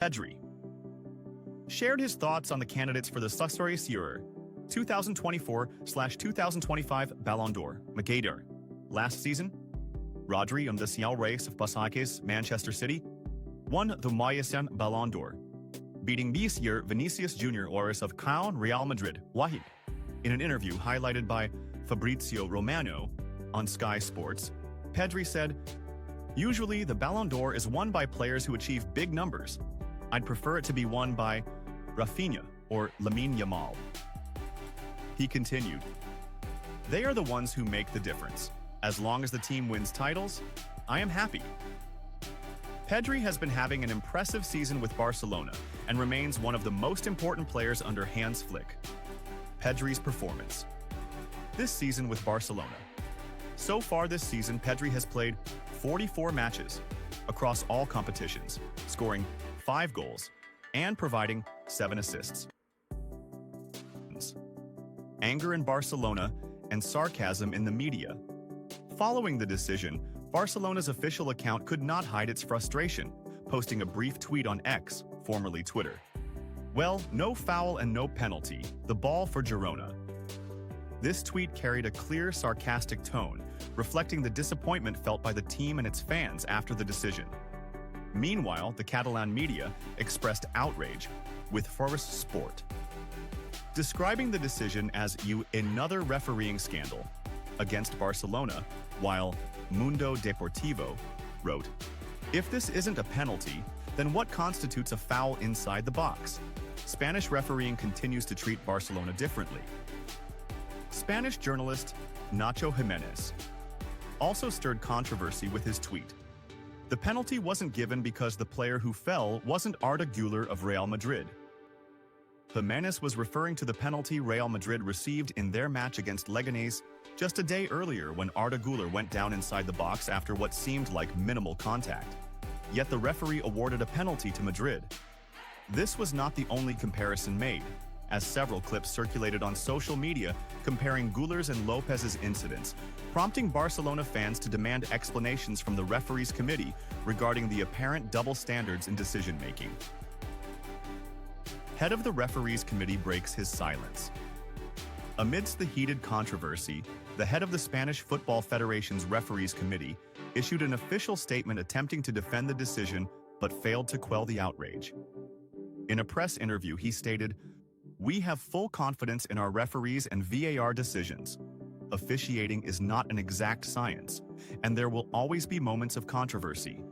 Pedri shared his thoughts on the candidates for the Successor 2024/2025 Ballon d'Or. Magadar. Last season, Rodri and the Cial Race of Pasajes, Manchester City, won the Mayasan Ballon d'Or, beating this year Vinicius Jr. Oris of Crown Real Madrid. Wahid. In an interview highlighted by Fabrizio Romano on Sky Sports, Pedri said, "Usually the Ballon d'Or is won by players who achieve big numbers. I'd prefer it to be won by Rafinha or Lamine Yamal." He continued, "They are the ones who make the difference. As long as the team wins titles, I am happy." Pedri has been having an impressive season with Barcelona and remains one of the most important players under Hans Flick. Pedri's performance this season with Barcelona. So far this season, Pedri has played 44 matches across all competitions, scoring 5 goals and providing 7 assists. Anger in Barcelona and sarcasm in the media. Following the decision, Barcelona's official account could not hide its frustration, posting a brief tweet on X, formerly Twitter. "Well, no foul and no penalty. The ball for Girona." This tweet carried a clear, sarcastic tone, reflecting the disappointment felt by the team and its fans after the decision. Meanwhile, the Catalan media expressed outrage, with Forest Sport describing the decision as another refereeing scandal against Barcelona, while Mundo Deportivo wrote, "If this isn't a penalty, then what constitutes a foul inside the box? Spanish refereeing continues to treat Barcelona differently." Spanish journalist Nacho Jimenez also stirred controversy with his tweet. The penalty wasn't given because the player who fell wasn't Arda Güler of Real Madrid. Jimenez was referring to the penalty Real Madrid received in their match against Leganés just a day earlier when Arda Güler went down inside the box after what seemed like minimal contact. Yet the referee awarded a penalty to Madrid. This was not the only comparison made, as several clips circulated on social media comparing Güler's and Lopez's incidents, prompting Barcelona fans to demand explanations from the referees committee regarding the apparent double standards in decision-making. Head of the referees committee breaks his silence. Amidst the heated controversy, the head of the Spanish Football Federation's referees committee issued an official statement attempting to defend the decision but failed to quell the outrage. In a press interview, he stated, "We have full confidence in our referees and VAR decisions. Officiating is not an exact science, and there will always be moments of controversy."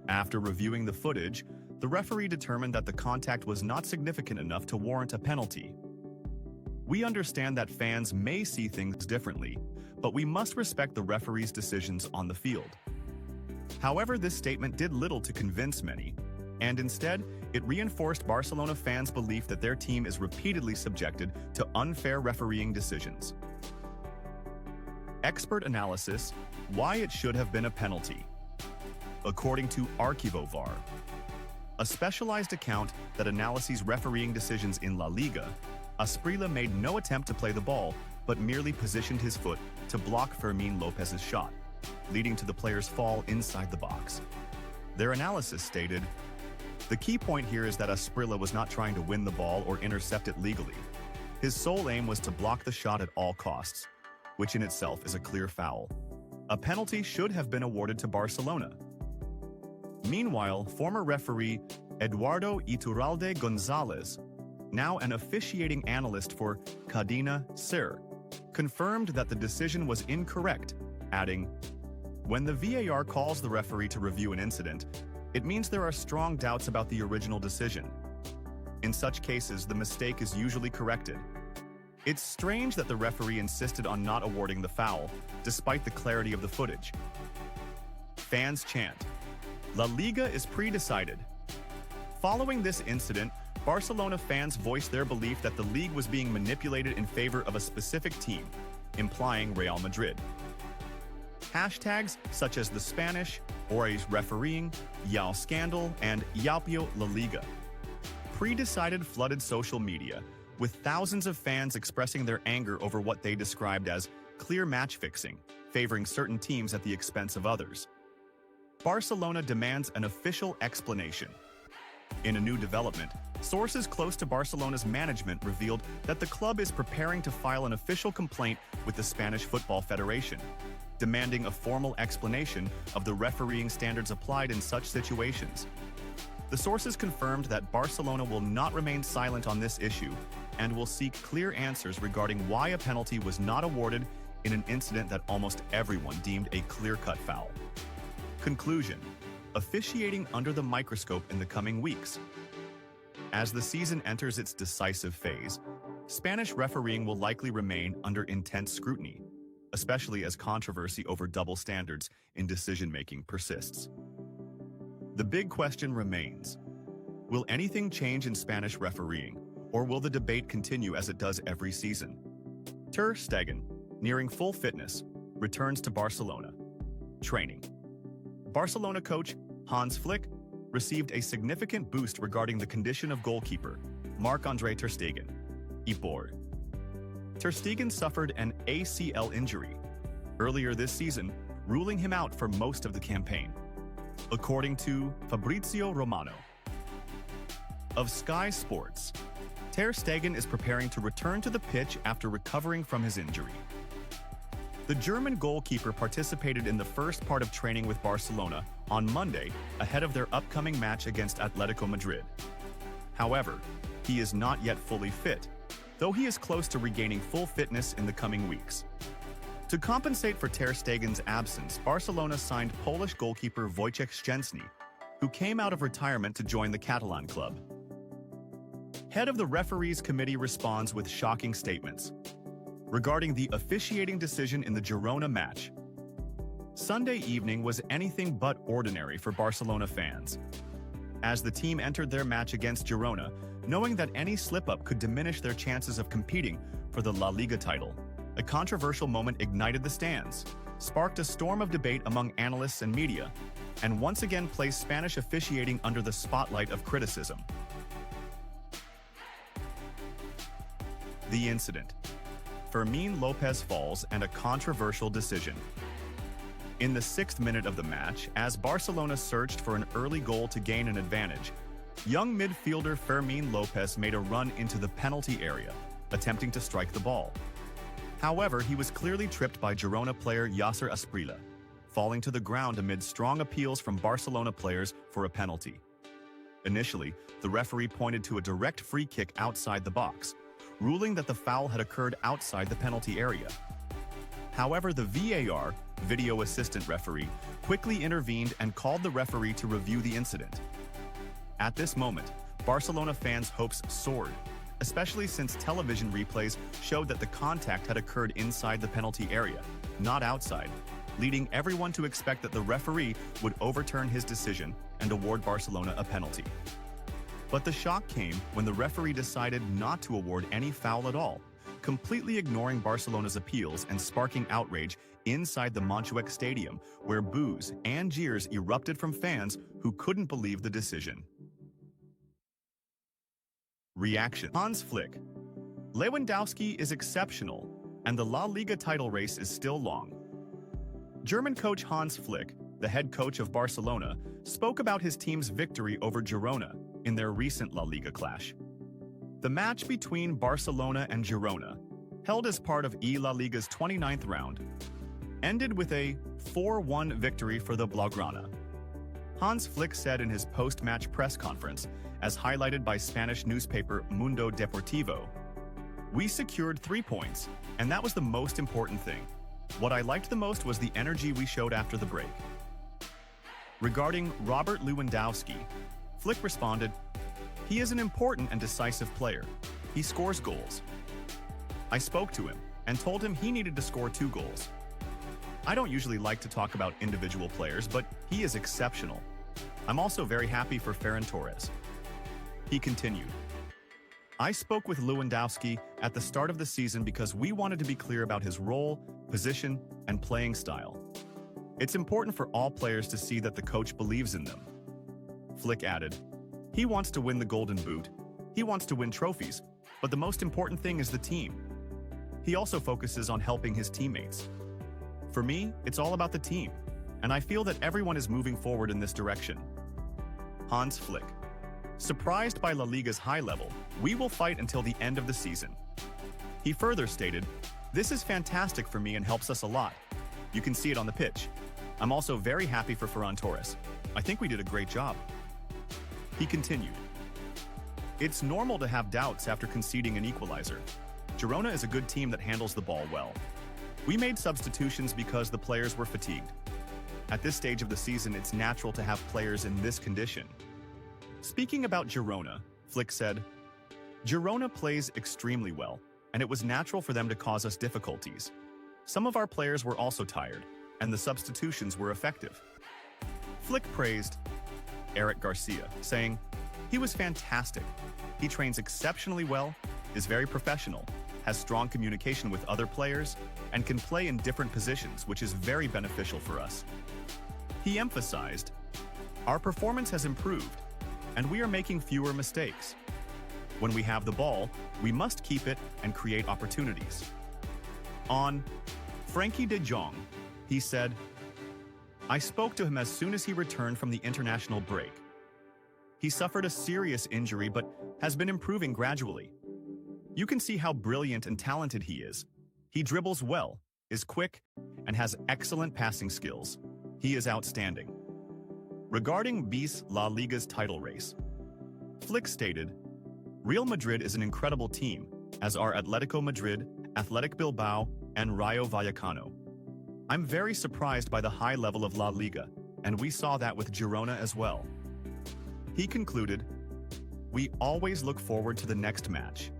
After reviewing the footage, the referee determined that the contact was not significant enough to warrant a penalty. "We understand that fans may see things differently, but we must respect the referee's decisions on the field." However, this statement did little to convince many, and instead, it reinforced Barcelona fans' belief that their team is repeatedly subjected to unfair refereeing decisions. Expert analysis: why it should have been a penalty. According to Archivo-VAR, a specialized account that analyses refereeing decisions in La Liga, Asprilla made no attempt to play the ball, but merely positioned his foot to block Fermín López's shot, leading to the player's fall inside the box. Their analysis stated, "The key point here is that Asprilla was not trying to win the ball or intercept it legally. His sole aim was to block the shot at all costs, which in itself is a clear foul. A penalty should have been awarded to Barcelona." Meanwhile, former referee Eduardo Iturralde González, now an officiating analyst for Cadena SER, confirmed that the decision was incorrect, adding, "When the VAR calls the referee to review an incident, it means there are strong doubts about the original decision. In such cases, the mistake is usually corrected. It's strange that the referee insisted on not awarding the foul, despite the clarity of the footage." Fans chant, "La Liga is pre-decided." Following this incident, Barcelona fans voiced their belief that the league was being manipulated in favor of a specific team, implying Real Madrid. Hashtags such as the Spanish, Ores refereeing, Yao scandal, and Yaupio La Liga pre-decided flooded social media, with thousands of fans expressing their anger over what they described as clear match fixing, favoring certain teams at the expense of others. Barcelona demands an official explanation. In a new development, sources close to Barcelona's management revealed that the club is preparing to file an official complaint with the Spanish Football Federation, demanding a formal explanation of the refereeing standards applied in such situations. The sources confirmed that Barcelona will not remain silent on this issue and will seek clear answers regarding why a penalty was not awarded in an incident that almost everyone deemed a clear-cut foul. Conclusion: officiating under the microscope in the coming weeks. As the season enters its decisive phase, Spanish refereeing will likely remain under intense scrutiny, especially as controversy over double standards in decision-making persists. The big question remains: will anything change in Spanish refereeing, or will the debate continue as it does every season? Ter Stegen, nearing full fitness, returns to Barcelona. Training. Barcelona coach Hans Flick received a significant boost regarding the condition of goalkeeper Marc-Andre Ter Stegen. Ter Stegen suffered an ACL injury earlier this season, ruling him out for most of the campaign, according to Fabrizio Romano of Sky Sports. Ter Stegen is preparing to return to the pitch after recovering from his injury. The German goalkeeper participated in the first part of training with Barcelona on Monday ahead of their upcoming match against Atletico Madrid. However, he is not yet fully fit, though he is close to regaining full fitness in the coming weeks. To compensate for Ter Stegen's absence, Barcelona signed Polish goalkeeper Wojciech Szczęsny, who came out of retirement to join the Catalan club. Head of the referees committee responds with shocking statements regarding the officiating decision in the Girona match. Sunday evening was anything but ordinary for Barcelona fans, as the team entered their match against Girona, knowing that any slip-up could diminish their chances of competing for the La Liga title. A controversial moment ignited the stands, sparked a storm of debate among analysts and media, and once again placed Spanish officiating under the spotlight of criticism. The incident. Fermín López falls and a controversial decision. In the 6th minute of the match, as Barcelona searched for an early goal to gain an advantage, young midfielder Fermín López made a run into the penalty area, attempting to strike the ball. However, he was clearly tripped by Girona player Yasser Asprilla, falling to the ground amid strong appeals from Barcelona players for a penalty. Initially, the referee pointed to a direct free kick outside the box, ruling that the foul had occurred outside the penalty area. However, the VAR, video assistant referee, quickly intervened and called the referee to review the incident. At this moment, Barcelona fans' hopes soared, especially since television replays showed that the contact had occurred inside the penalty area, not outside, leading everyone to expect that the referee would overturn his decision and award Barcelona a penalty. But the shock came when the referee decided not to award any foul at all, completely ignoring Barcelona's appeals and sparking outrage inside the Montjuic Stadium, where boos and jeers erupted from fans who couldn't believe the decision. Reaction. Hans Flick. Lewandowski is exceptional, and the La Liga title race is still long. German coach Hans Flick, the head coach of Barcelona, spoke about his team's victory over Girona in their recent La Liga clash. The match between Barcelona and Girona, held as part of La Liga's 29th round, ended with a 4-1 victory for the Blaugrana. Hans Flick said in his post-match press conference, as highlighted by Spanish newspaper Mundo Deportivo, "We secured 3 points, and that was the most important thing. What I liked the most was the energy we showed after the break." Regarding Robert Lewandowski, Flick responded, "He is an important and decisive player. He scores goals. I spoke to him and told him he needed to score 2 goals. I don't usually like to talk about individual players, but he is exceptional. I'm also very happy for Ferran Torres." He continued, "I spoke with Lewandowski at the start of the season because we wanted to be clear about his role, position, and playing style. It's important for all players to see that the coach believes in them." Flick added, "He wants to win the Golden Boot. He wants to win trophies, but the most important thing is the team. He also focuses on helping his teammates. For me, it's all about the team, and I feel that everyone is moving forward in this direction." Hans Flick. Surprised by La Liga's high level, we will fight until the end of the season. He further stated, "This is fantastic for me and helps us a lot. You can see it on the pitch. I'm also very happy for Ferran Torres. I think we did a great job." He continued, "It's normal to have doubts after conceding an equalizer. Girona is a good team that handles the ball well. We made substitutions because the players were fatigued. At this stage of the season, it's natural to have players in this condition." Speaking about Girona, Flick said, "Girona plays extremely well, and it was natural for them to cause us difficulties. Some of our players were also tired, and the substitutions were effective." Flick praised Eric Garcia, saying, "He was fantastic. He trains exceptionally well, is very professional, has strong communication with other players, and can play in different positions, which is very beneficial for us." He emphasized, "Our performance has improved, and we are making fewer mistakes. When we have the ball, we must keep it and create opportunities." On Frankie de Jong, he said, "I spoke to him as soon as he returned from the international break. He suffered a serious injury but has been improving gradually. You can see how brilliant and talented he is. He dribbles well, is quick, and has excellent passing skills. He is outstanding." Regarding BIS La Liga's title race, Flick stated, "Real Madrid is an incredible team, as are Atletico Madrid, Athletic Bilbao, and Rayo Vallecano. I'm very surprised by the high level of La Liga, and we saw that with Girona as well." He concluded, "We always look forward to the next match.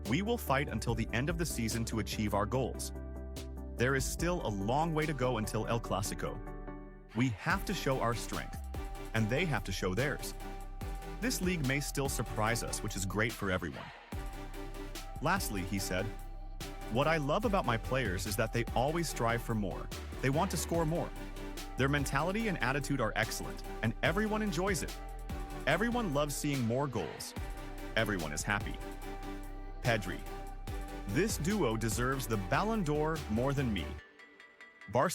We will fight until the end of the season to achieve our goals. There is still a long way to go until El Clasico. We have to show our strength, and they have to show theirs. This league may still surprise us, which is great for everyone." Lastly, he said, "What I love about my players is that they always strive for more. They want to score more. Their mentality and attitude are excellent, and everyone enjoys it. Everyone loves seeing more goals. Everyone is happy." Pedri, "This duo deserves the Ballon d'Or more than me. Barcelona